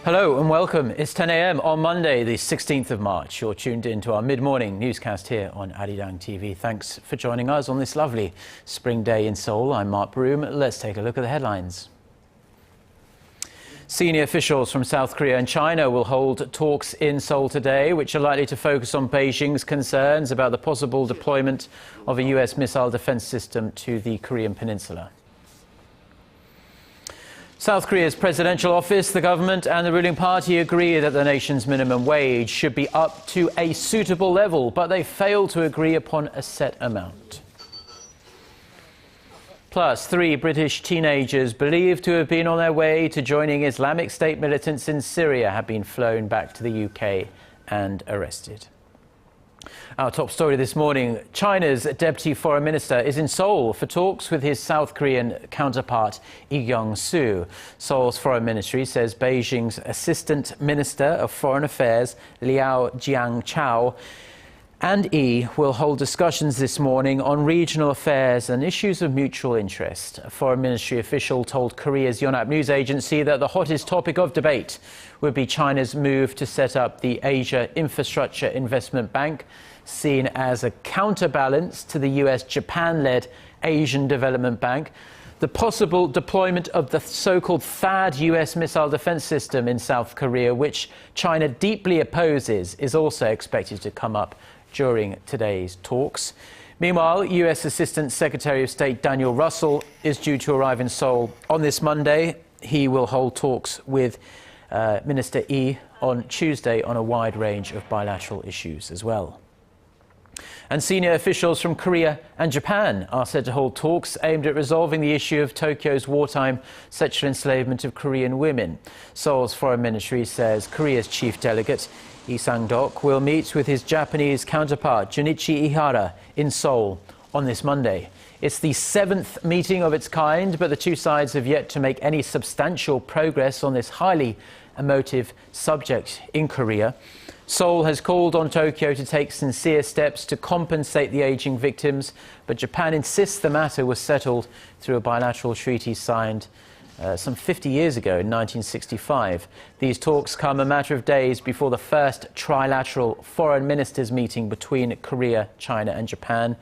Hello and welcome. It's 10 a.m. on Monday, the 16th of March. You're tuned in to our mid-morning newscast here on ARIRANG TV. Thanks for joining us on this lovely spring day in Seoul. I'm Mark Broome. Let's take a look at the headlines. Senior officials from South Korea and China will hold talks in Seoul today, which are likely to focus on Beijing's concerns about the possible deployment of a US missile defense system to the Korean peninsula. South Korea's presidential office, the government and the ruling party agree that the nation's minimum wage should be up to a suitable level, but they failed to agree upon a set amount. Plus, 3 British teenagers believed to have been on their way to joining Islamic State militants in Syria have been flown back to the UK and arrested. Our top story this morning, China's Deputy Foreign Minister is in Seoul for talks with his South Korean counterpart, Lee Kyung-soo. Seoul's Foreign Ministry says Beijing's Assistant Minister of Foreign Affairs, Liao Jiangchao, and Lee will hold discussions this morning on regional affairs and issues of mutual interest. A Foreign Ministry official told Korea's Yonhap news agency that the hottest topic of debate would be China's move to set up the Asia Infrastructure Investment Bank, seen as a counterbalance to the US-Japan-led Asian Development Bank. The possible deployment of the so-called THAAD US missile defense system in South Korea, which China deeply opposes, is also expected to come up during today's talks. Meanwhile, US Assistant Secretary of State Daniel Russell is due to arrive in Seoul on this Monday. He will hold talks with Minister Lee on Tuesday on a wide range of bilateral issues as well. And senior officials from Korea and Japan are said to hold talks aimed at resolving the issue of Tokyo's wartime sexual enslavement of Korean women. Seoul's Foreign Ministry says Korea's chief delegate, Lee Sang-dok, will meet with his Japanese counterpart, Junichi Ihara, in Seoul on this Monday. It's the 7th meeting of its kind, but the two sides have yet to make any substantial progress on this highly emotive subject in Korea. Seoul has called on Tokyo to take sincere steps to compensate the aging victims, but Japan insists the matter was settled through a bilateral treaty signed some 50 years ago in 1965. These talks come a matter of days before the first trilateral foreign ministers meeting between Korea, China and Japan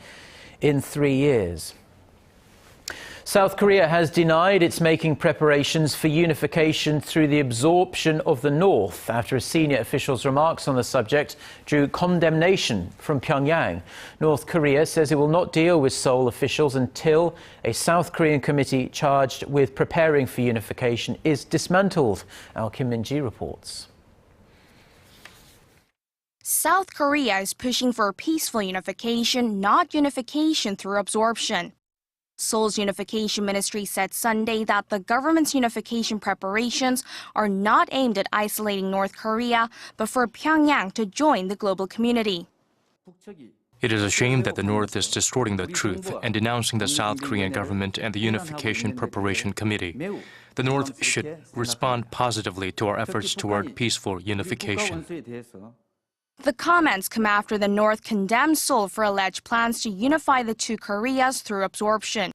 in 3 years. South Korea has denied it's making preparations for unification through the absorption of the North after a senior official's remarks on the subject drew condemnation from Pyongyang. North Korea says it will not deal with Seoul officials until a South Korean committee charged with preparing for unification is dismantled. Our Kim Min-ji reports. South Korea is pushing for peaceful unification, not unification through absorption. Seoul's Unification Ministry said Sunday that the government's unification preparations are not aimed at isolating North Korea, but for Pyongyang to join the global community. It is a shame that the North is distorting the truth and denouncing the South Korean government and the Unification Preparation Committee. The North should respond positively to our efforts toward peaceful unification. The comments come after the North condemned Seoul for alleged plans to unify the two Koreas through absorption.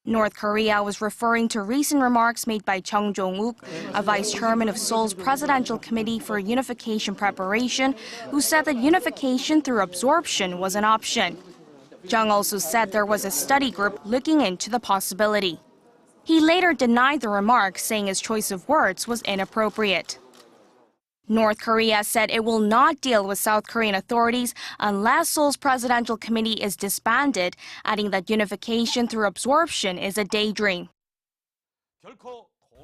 North Korea was referring to recent remarks made by Chung Jong-uk, a vice chairman of Seoul's Presidential Committee for Unification Preparation, who said that unification through absorption was an option. Chung also said there was a study group looking into the possibility. He later denied the remark, saying his choice of words was inappropriate. North Korea said it will not deal with South Korean authorities unless Seoul's presidential committee is disbanded, adding that unification through absorption is a daydream.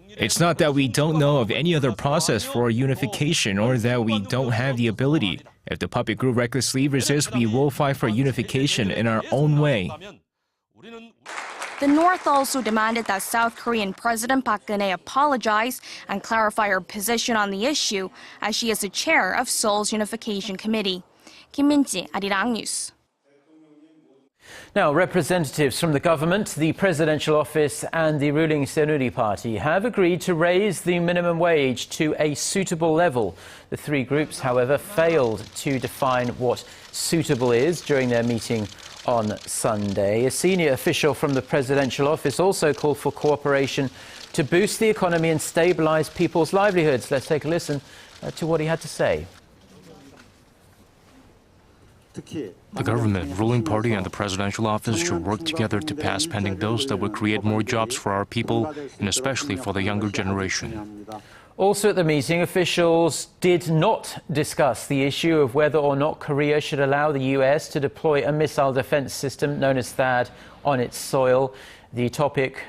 It's not that we don't know of any other process for unification or that we don't have the ability. If the puppet group recklessly resists, we will fight for unification in our own way. The North also demanded that South Korean President Park Geun-hye apologize and clarify her position on the issue, as she is the chair of Seoul's Unification Committee. Kim Min-ji, ARIRANG News. Now, representatives from the government, the presidential office and the ruling Saenuri party have agreed to raise the minimum wage to a suitable level. The three groups, however, failed to define what suitable is during their meeting on Sunday. A senior official from the presidential office also called for cooperation to boost the economy and stabilize people's livelihoods. Let's take a listen to what he had to say. The government, ruling party and the presidential office should work together to pass pending bills that would create more jobs for our people and especially for the younger generation. Also at the meeting, officials did not discuss the issue of whether or not Korea should allow the US to deploy a missile defense system known as THAAD on its soil. The topic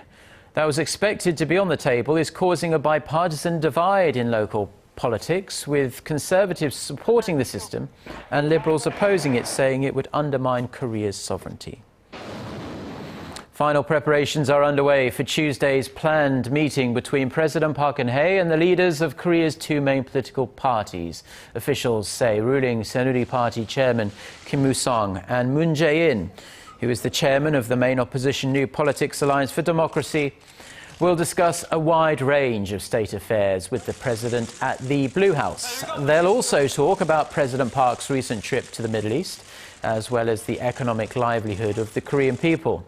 that was expected to be on the table is causing a bipartisan divide in local politics, with conservatives supporting the system and liberals opposing it, saying it would undermine Korea's sovereignty. Final preparations are underway for Tuesday's planned meeting between President Park Geun-hye and the leaders of Korea's two main political parties. Officials say ruling Saenuri Party chairman Kim Moo-sung and Moon Jae-in, who is the chairman of the main opposition New Politics Alliance for Democracy, will discuss a wide range of state affairs with the president at the Blue House. They'll also talk about President Park's recent trip to the Middle East, as well as the economic livelihood of the Korean people.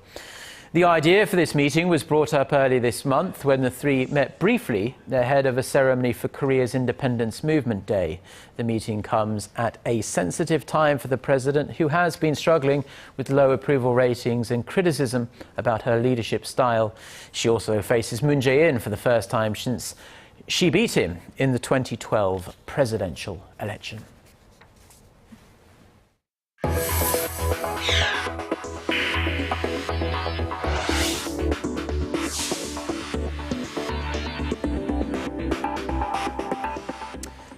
The idea for this meeting was brought up early this month when the three met briefly ahead of a ceremony for Korea's Independence Movement Day. The meeting comes at a sensitive time for the president, who has been struggling with low approval ratings and criticism about her leadership style. She also faces Moon Jae-in for the first time since she beat him in the 2012 presidential election.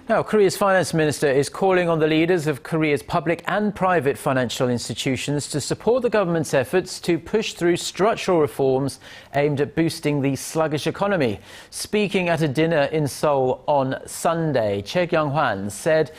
Now, Korea's finance minister is calling on the leaders of Korea's public and private financial institutions to support the government's efforts to push through structural reforms aimed at boosting the sluggish economy. Speaking at a dinner in Seoul on Sunday, Choi Kyung-hwan said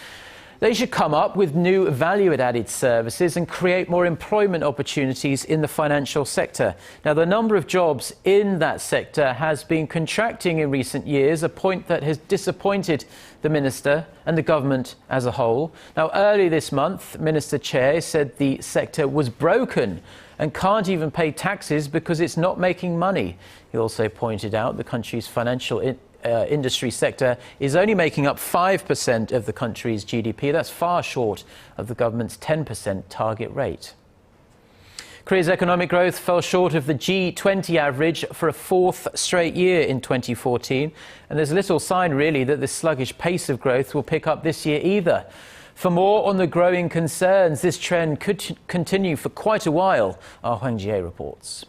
they should come up with new value-added services and create more employment opportunities in the financial sector. Now, the number of jobs in that sector has been contracting in recent years, a point that has disappointed the minister and the government as a whole. Now, early this month, Minister Choi said the sector was broken and can't even pay taxes because it's not making money. He also pointed out the country's financial industry sector is only making up 5% of the country's GDP. That's far short of the government's 10% target rate. Korea's economic growth fell short of the G20 average for a fourth straight year in 2014, and there's little sign really that this sluggish pace of growth will pick up this year either. For more on the growing concerns, this trend could continue for quite a while, our Hwang Ji-hye reports.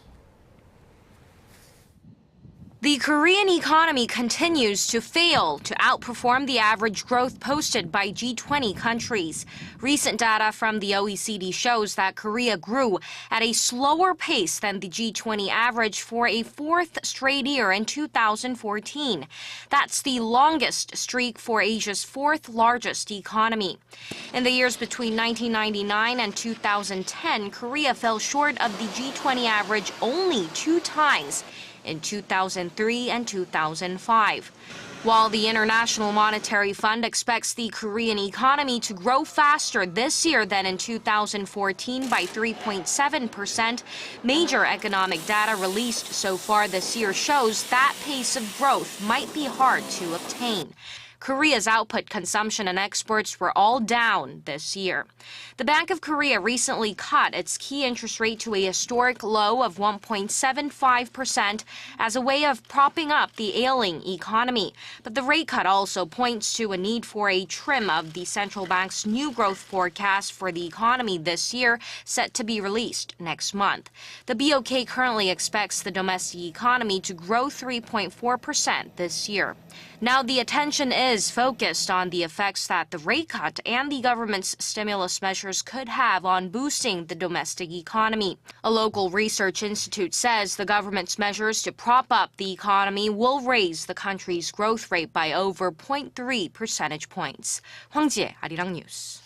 The Korean economy continues to fail to outperform the average growth posted by G20 countries. Recent data from the OECD shows that Korea grew at a slower pace than the G20 average for a fourth straight year in 2014. That's the longest streak for Asia's fourth largest economy. In the years between 1999 and 2010, Korea fell short of the G20 average only 2 times, in 2003 and 2005. While the International Monetary Fund expects the Korean economy to grow faster this year than in 2014 by 3.7%, major economic data released so far this year shows that pace of growth might be hard to obtain. Korea's output, consumption, and exports were all down this year. The Bank of Korea recently cut its key interest rate to a historic low of 1.75% as a way of propping up the ailing economy. But the rate cut also points to a need for a trim of the central bank's new growth forecast for the economy this year, set to be released next month. The BOK currently expects the domestic economy to grow 3.4% this year. Now the attention is focused on the effects that the rate cut and the government's stimulus measures could have on boosting the domestic economy. A local research institute says the government's measures to prop up the economy will raise the country's growth rate by over 0.3 percentage points. Hwang Ji-hye, ARIRANG News.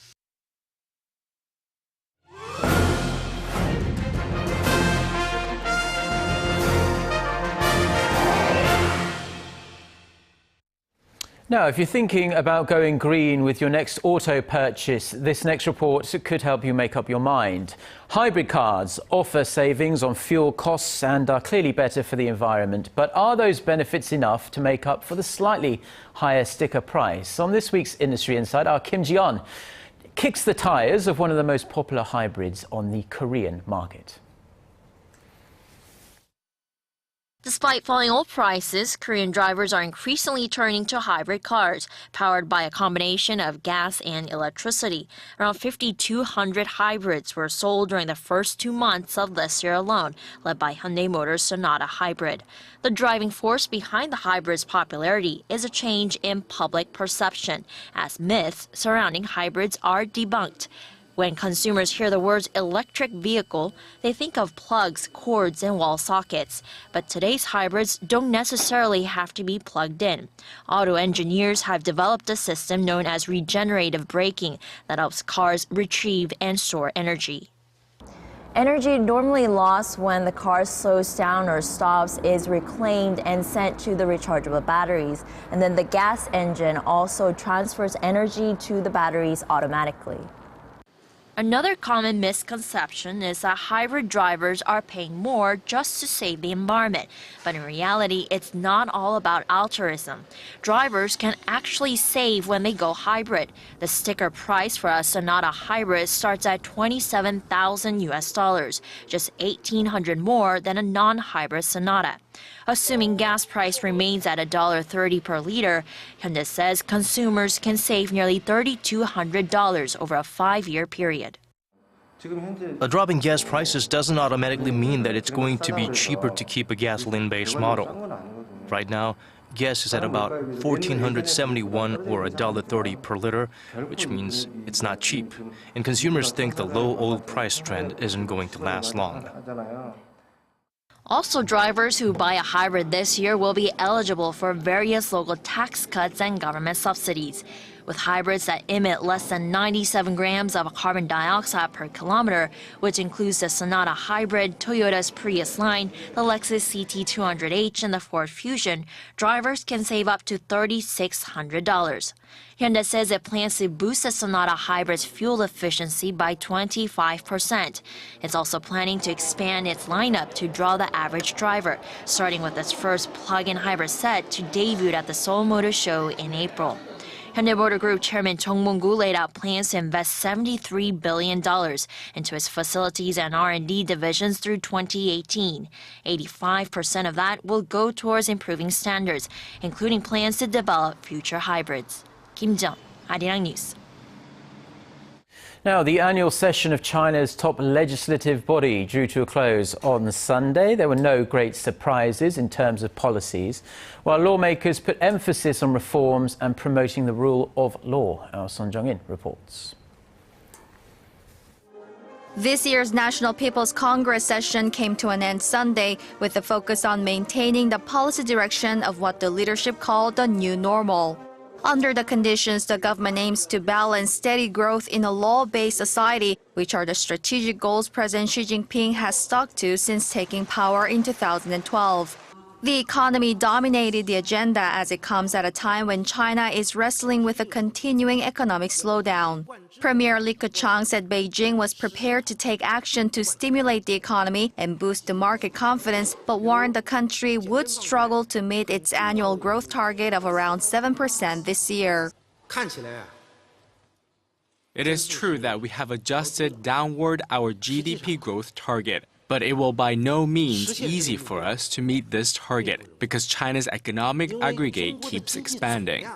Now, if you're thinking about going green with your next auto purchase, this next report could help you make up your mind. Hybrid cars offer savings on fuel costs and are clearly better for the environment. But are those benefits enough to make up for the slightly higher sticker price? On this week's Industry Insight, our Kim Ji-yeon kicks the tyres of one of the most popular hybrids on the Korean market. Despite falling oil prices, Korean drivers are increasingly turning to hybrid cars, powered by a combination of gas and electricity. Around 5,200 hybrids were sold during the first 2 months of this year alone, led by Hyundai Motor's Sonata Hybrid. The driving force behind the hybrid's popularity is a change in public perception, as myths surrounding hybrids are debunked. When consumers hear the words electric vehicle, they think of plugs, cords, and wall sockets. But today's hybrids don't necessarily have to be plugged in. Auto engineers have developed a system known as regenerative braking that helps cars retrieve and store energy. Energy normally lost when the car slows down or stops is reclaimed and sent to the rechargeable batteries. And then the gas engine also transfers energy to the batteries automatically. Another common misconception is that hybrid drivers are paying more just to save the environment. But in reality, it's not all about altruism. Drivers can actually save when they go hybrid. The sticker price for a Sonata Hybrid starts at $27,000, just $1,800 more than a non-hybrid Sonata. Assuming gas price remains at $1.30 per liter, Hyundai says consumers can save nearly $3,200 over a 5-year period. A drop in gas prices doesn't automatically mean that it's going to be cheaper to keep a gasoline-based model. Right now, gas is at about $1,471 or $1.30 per liter, which means it's not cheap. And consumers think the low oil price trend isn't going to last long. Also, drivers who buy a hybrid this year will be eligible for various local tax cuts and government subsidies. With hybrids that emit less than 97 grams of carbon dioxide per kilometer, which includes the Sonata Hybrid, Toyota's Prius line, the Lexus CT200H, and the Ford Fusion, drivers can save up to $3,600. Hyundai says it plans to boost the Sonata Hybrid's fuel efficiency by 25%. It's also planning to expand its lineup to draw the average driver, starting with its first plug-in hybrid set to debut at the Seoul Motor Show in April. Hyundai Motor Group Chairman Chung Mong-gu laid out plans to invest $73 billion into its facilities and R&D divisions through 2018. 85% of that will go towards improving standards, including plans to develop future hybrids. Kim Ji-yeon, ARIRANG News. Now, the annual session of China's top legislative body drew to a close on Sunday. There were no great surprises in terms of policies, while lawmakers put emphasis on reforms and promoting the rule of law. Our Son Jung-in reports. This year's National People's Congress session came to an end Sunday with a focus on maintaining the policy direction of what the leadership called the new normal. Under the conditions, the government aims to balance steady growth in a law-based society, which are the strategic goals President Xi Jinping has stuck to since taking power in 2012. The economy dominated the agenda as it comes at a time when China is wrestling with a continuing economic slowdown. Premier Li Keqiang said Beijing was prepared to take action to stimulate the economy and boost the market confidence, but warned the country would struggle to meet its annual growth target of around 7% this year. It is true that we have adjusted downward our GDP growth target. But it will by no means easy for us to meet this target because China's economic aggregate keeps expanding.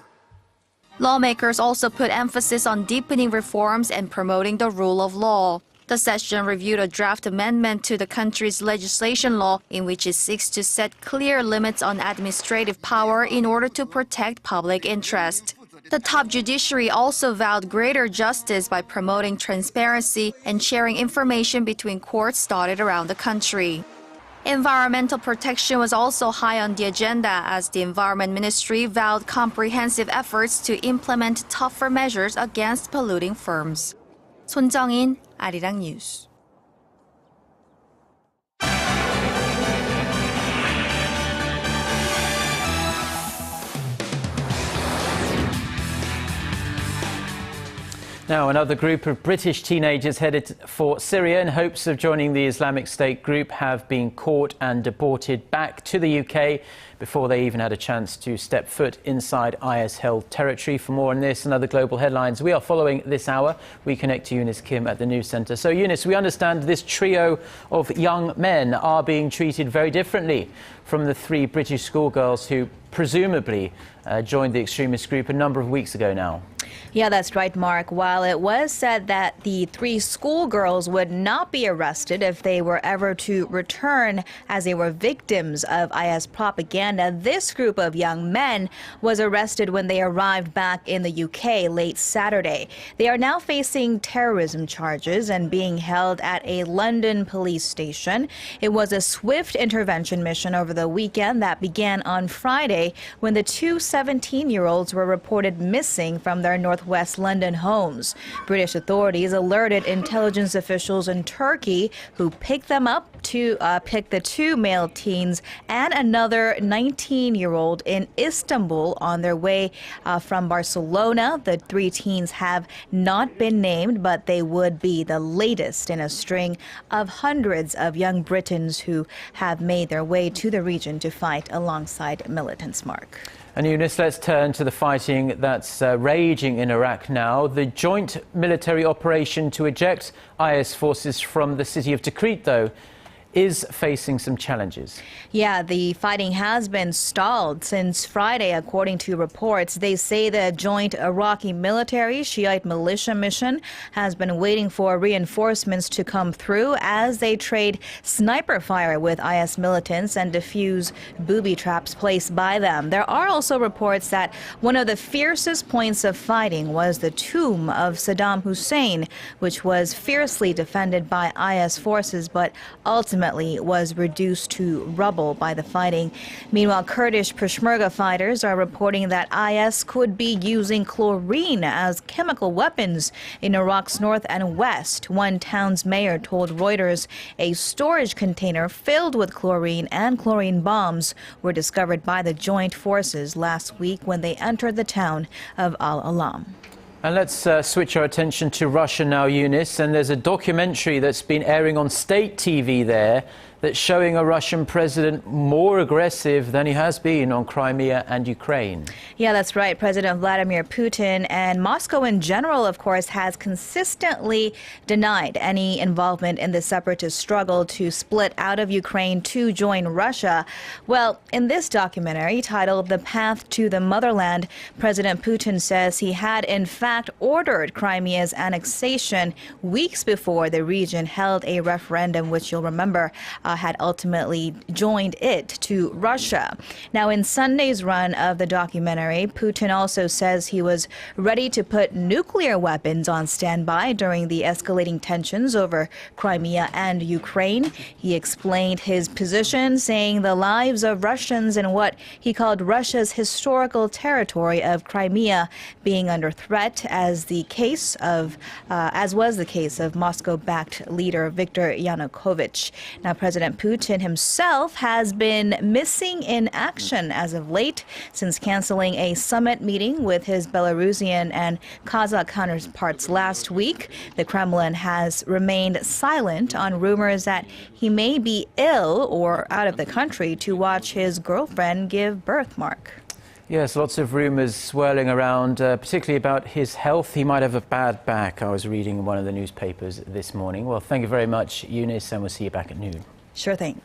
Lawmakers also put emphasis on deepening reforms and promoting the rule of law. The session reviewed a draft amendment to the country's legislation law in which it seeks to set clear limits on administrative power in order to protect public interest. The top judiciary also vowed greater justice by promoting transparency and sharing information between courts dotted around the country. Environmental protection was also high on the agenda as the Environment Ministry vowed comprehensive efforts to implement tougher measures against polluting firms. Son Jung-in, ARIRANG News. Now, another group of British teenagers headed for Syria in hopes of joining the Islamic State group have been caught and deported back to the UK before they even had a chance to step foot inside IS-held territory. For more on this and other global headlines we are following this hour, we connect to Eunice Kim at the News Centre. So, Eunice, we understand this trio of young men are being treated very differently from the three British schoolgirls who presumably joined the extremist group a number of weeks ago now. Yeah, that's right, Mark. While it was said that the three schoolgirls would not be arrested if they were ever to return as they were victims of IS propaganda, this group of young men was arrested when they arrived back in the UK late Saturday. They are now facing terrorism charges and being held at a London police station. It was a swift intervention mission over the weekend that began on Friday when the two 17-year-olds were reported missing from their northwest London homes. British authorities alerted intelligence officials in Turkey, who picked them up to pick the two male teens and another 19-year-old in Istanbul on their way from Barcelona. The three teens have not been named, but they would be the latest in a string of hundreds of young Britons who have made their way to the region to fight alongside militants. Mark. And Eunice, let's turn to the fighting that's raging in Iraq now. The joint military operation to eject IS forces from the city of Tikrit, though, is facing some challenges. Yeah, the fighting has been stalled since Friday, according to reports. They say the joint Iraqi military Shiite militia mission has been waiting for reinforcements to come through as they trade sniper fire with IS militants and defuse booby traps placed by them. There are also reports that one of the fiercest points of fighting was the tomb of Saddam Hussein, which was fiercely defended by IS forces, but ultimately was reduced to rubble by the fighting. Meanwhile, Kurdish Peshmerga fighters are reporting that IS could be using chlorine as chemical weapons in Iraq's north and west. One town's mayor told Reuters a storage container filled with chlorine and chlorine bombs were discovered by the joint forces last week when they entered the town of Al-Alam. And let's switch our attention to Russia now, Eunice. And there's a documentary that's been airing on state TV there that's showing a Russian president more aggressive than he has been on Crimea and Ukraine. Yeah, that's right. President Vladimir Putin and Moscow in general, of course, has consistently denied any involvement in the separatist struggle to split out of Ukraine to join Russia. Well, in this documentary titled The Path to the Motherland, President Putin says he had in fact ordered Crimea's annexation weeks before the region held a referendum, which you'll remember had ultimately joined it to Russia. Now, in Sunday's run of the documentary, Putin also says he was ready to put nuclear weapons on standby during the escalating tensions over Crimea and Ukraine. He explained his position, saying the lives of Russians in what he called Russia's historical territory of Crimea being under threat, as was the case of Moscow-backed leader Viktor Yanukovych. Now, President Putin himself has been missing in action as of late since canceling a summit meeting with his Belarusian and Kazakh counterparts last week. The Kremlin has remained silent on rumors that he may be ill or out of the country to watch his girlfriend give birth. Mark. Yes, lots of rumours swirling around, particularly about his health. He might have a bad back, I was reading in one of the newspapers this morning. Well, thank you very much, Eunice, and we'll see you back at noon. Sure thing.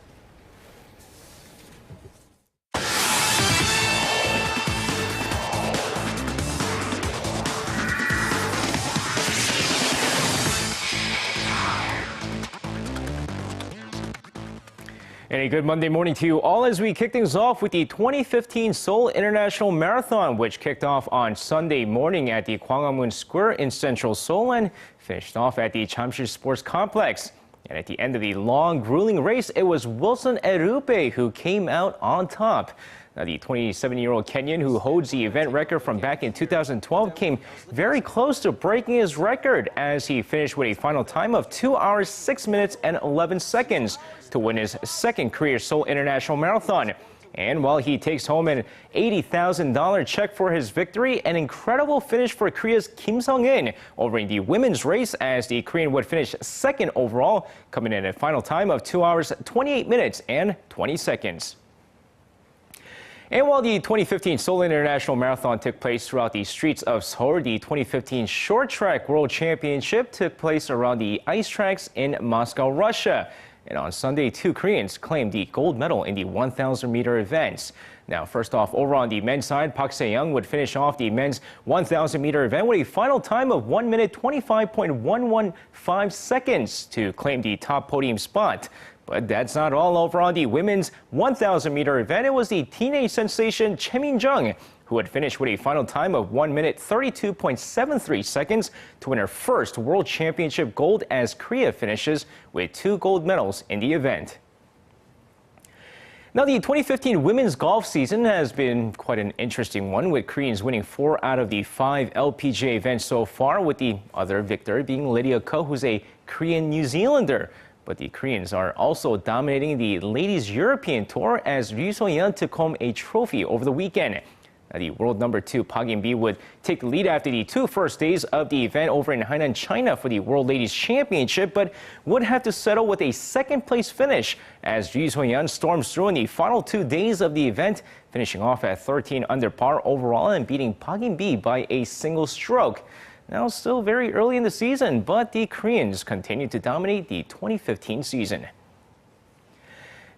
And a good Monday morning to you all as we kick things off with the 2015 Seoul International Marathon, which kicked off on Sunday morning at the Gwanghwamun Square in central Seoul and finished off at the Jamsil Sports Complex. And at the end of the long, grueling race, it was Wilson Erupe who came out on top. Now, the 27-year-old Kenyan who holds the event record from back in 2012 came very close to breaking his record as he finished with a final time of 2 hours, 6 minutes and 11 seconds to win his second career Seoul International Marathon. And while he takes home an $80,000 check for his victory, an incredible finish for Korea's Kim Sung-in over in the women's race, as the Korean would finish second overall, coming in at a final time of 2 hours, 28 minutes and 20 seconds. And while the 2015 Seoul International Marathon took place throughout the streets of Seoul, the 2015 Short Track World Championship took place around the ice tracks in Moscow, Russia. And on Sunday, 2 Koreans claimed the gold medal in the 1,000-meter events. Now, first off, over on the men's side, Park Se-young would finish off the men's 1,000-meter event with a final time of 1 minute 25.115 seconds to claim the top podium spot. But that's not all. Over on the women's 1,000-meter event, it was the teenage sensation Choi Min-jung who would finish with a final time of 1 minute 32.73 seconds to win her first World Championship gold, as Korea finishes with 2 gold medals in the event. Now, the 2015 women's golf season has been quite an interesting one, with Koreans winning 4 out of the 5 LPGA events so far, with the other victor being Lydia Ko, who's a Korean New Zealander. But the Koreans are also dominating the Ladies European Tour, as Ryu So-yeon took home a trophy over the weekend. Now, the world number 2 Park In-bi would take the lead after the 2 first days of the event over in Hainan, China for the World Ladies Championship, but would have to settle with a second-place finish as Ryu So-yeon storms through in the final 2 days of the event, finishing off at 13 under par overall and beating Park In-bi by a single stroke. Now, still very early in the season, but the Koreans continue to dominate the 2015 season.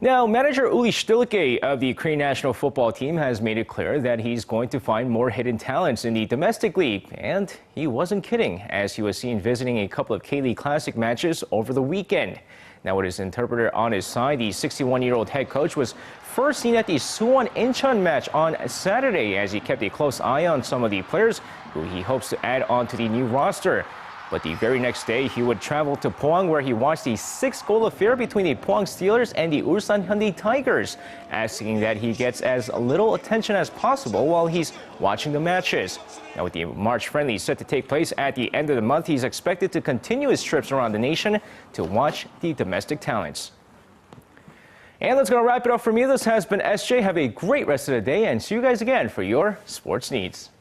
Now, manager Uli Stülke of the Korean national football team has made it clear that he's going to find more hidden talents in the domestic league. And he wasn't kidding, as he was seen visiting a couple of K-League Classic matches over the weekend. Now, with his interpreter on his side, the 61-year-old head coach was first seen at the Suwon Incheon match on Saturday, as he kept a close eye on some of the players who he hopes to add on to the new roster. But the very next day, he would travel to Pohang, where he watched the 6-goal affair between the Pohang Steelers and the Ulsan Hyundai Tigers, asking that he gets as little attention as possible while he's watching the matches. Now, with the March friendly set to take place at the end of the month, he's expected to continue his trips around the nation to watch the domestic talents. And that's going to wrap it up for me. This has been SJ. Have a great rest of the day, and see you guys again for your sports needs.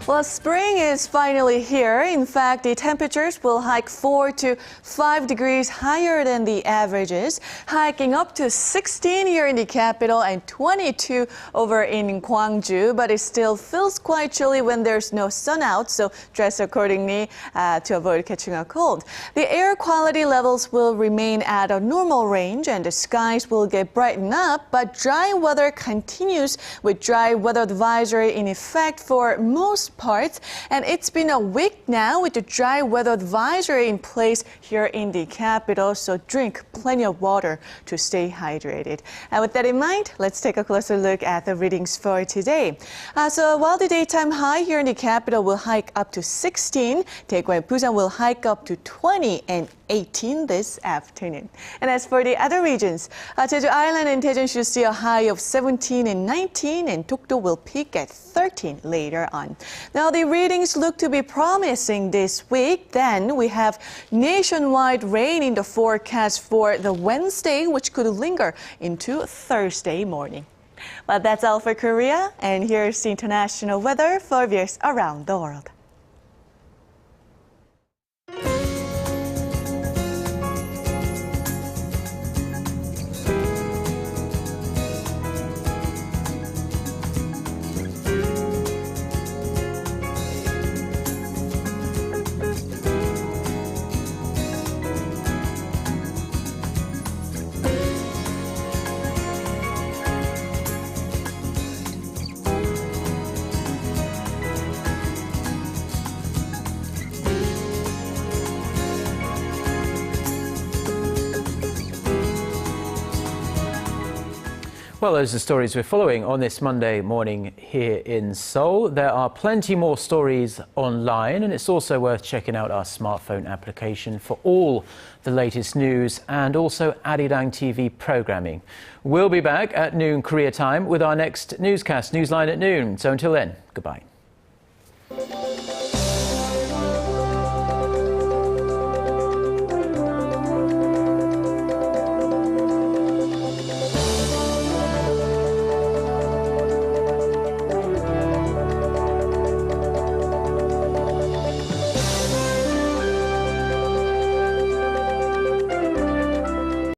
Well, spring is finally here. In fact, the temperatures will hike 4 to 5 degrees higher than the averages, hiking up to 16 here in the capital and 22 over in Gwangju. But it still feels quite chilly when there's no sun out, so dress accordingly to avoid catching a cold. The air quality levels will remain at a normal range and the skies will get brightened up, but dry weather continues with dry weather advisory in effect for most parts. And it's been a week now with the dry weather advisory in place here in the capital, so drink plenty of water to stay hydrated. And with that in mind, let's take a closer look at the readings for today. So while the daytime high here in the capital will hike up to 16, Daegu and Busan will hike up to 20 and 18 this afternoon. And as for the other regions, Jeju Island and Daejeon should see a high of 17 and 19, and Dokdo will peak at 13 later on. Now, the readings look to be promising this week. Then we have nationwide rain in the forecast for the Wednesday, which could linger into Thursday morning. Well, that's all for Korea, and here's the international weather for viewers around the world. Well, those are the stories we're following on this Monday morning here in Seoul. There are plenty more stories online, and it's also worth checking out our smartphone application for all the latest news and also ARIRANG TV programming. We'll be back at noon Korea time with our next newscast, Newsline at noon. So until then, goodbye.